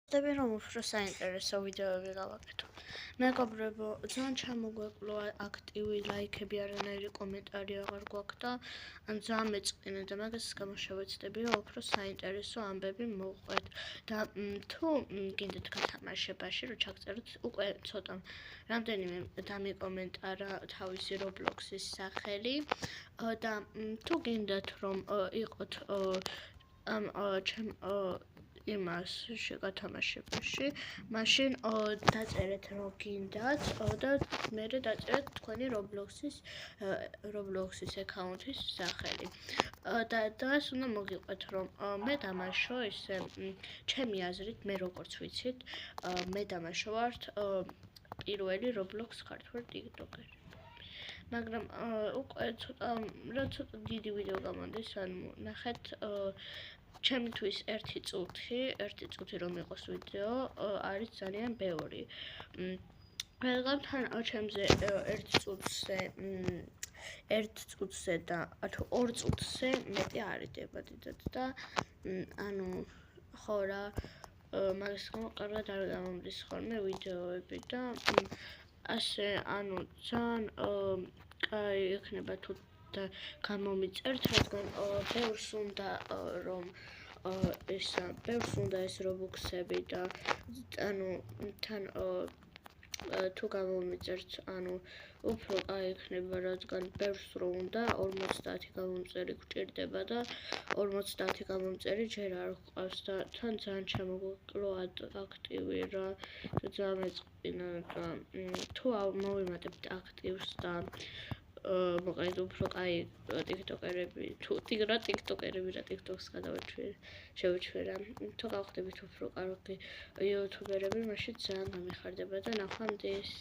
Deve რომ უფრო საინტერესო ვიდეოები გავაკეთო. მეგობრებო, ძალიან ჩამოგვეკლო აქტივი ლაიქები, არანაირი კომენტარი აღარ გვაქვს და ძალიან მეწყინა და მაგას გამოშევეცდებიო უფრო საინტერესო ამბები მოვყვეთ. და თუ გინდათ გათამაშებაში რომ ჩაგწეროთ, უკვე ცოტა რამდენიმე დამიკომენტარა თავისი Roblox-ის სახელი და თუ გინდათ რომ იყოთ ამ ჩემ იმას შეგათამაშებაში, მაშინ დაწერეთ რომ გინდათ და მე დაწერეთ თქვენი Roblox-ის აკაუნთის სახელი. და დღეს უნდა მოგიყვეთ რომ მე დამაშო ისე ჩემი აზრით, მე როგორც ვიცით, მე დამაშო ვართ პირველი Roblox ქართველი TikToker. მაგრამ უკვე ცოტა დიდი ვიდეო გამონდეს, ანუ ნახეთ ჩემთვის ერთი წუთი რომ იყოს ვიდეო არის ძალიან ბევრი. რადგან თან ჩემზე ერთ წუთზე და თუ 2 წუთზე მეტი არ იდება დიდად და ანუ ხო რა მაგის გამო კარგად არ გამომდის ხოლმე ვიდეოები და ასე ანუ ძალიან კაი იქნება თუ და გამომიწერთ, რადგან ბევრს უნდა რომ ეს Roblox-ები და ანუ თან თუ გამომიწერთ, ანუ უფრო კაი იქნება, რადგან ბევრს რო უნდა 50 გამომწერი გვჭირდება და 50 გამომწერი ჯერ არ გვყავს და თან ძალიან ჩამოგვეკლო აქტივი რა, ძალიან მეწყინა და თუ მოვიმატებთ აქტივს და მოკლედ უფრო კაი TikToker-ები, თუ TikToker-ები რა TikTok-ს შევეჩვერა. თუ გავხდებით უფრო კარგი YouTuber-ები, მაშინ ძალიან გამიხარდება და ნახვამდის.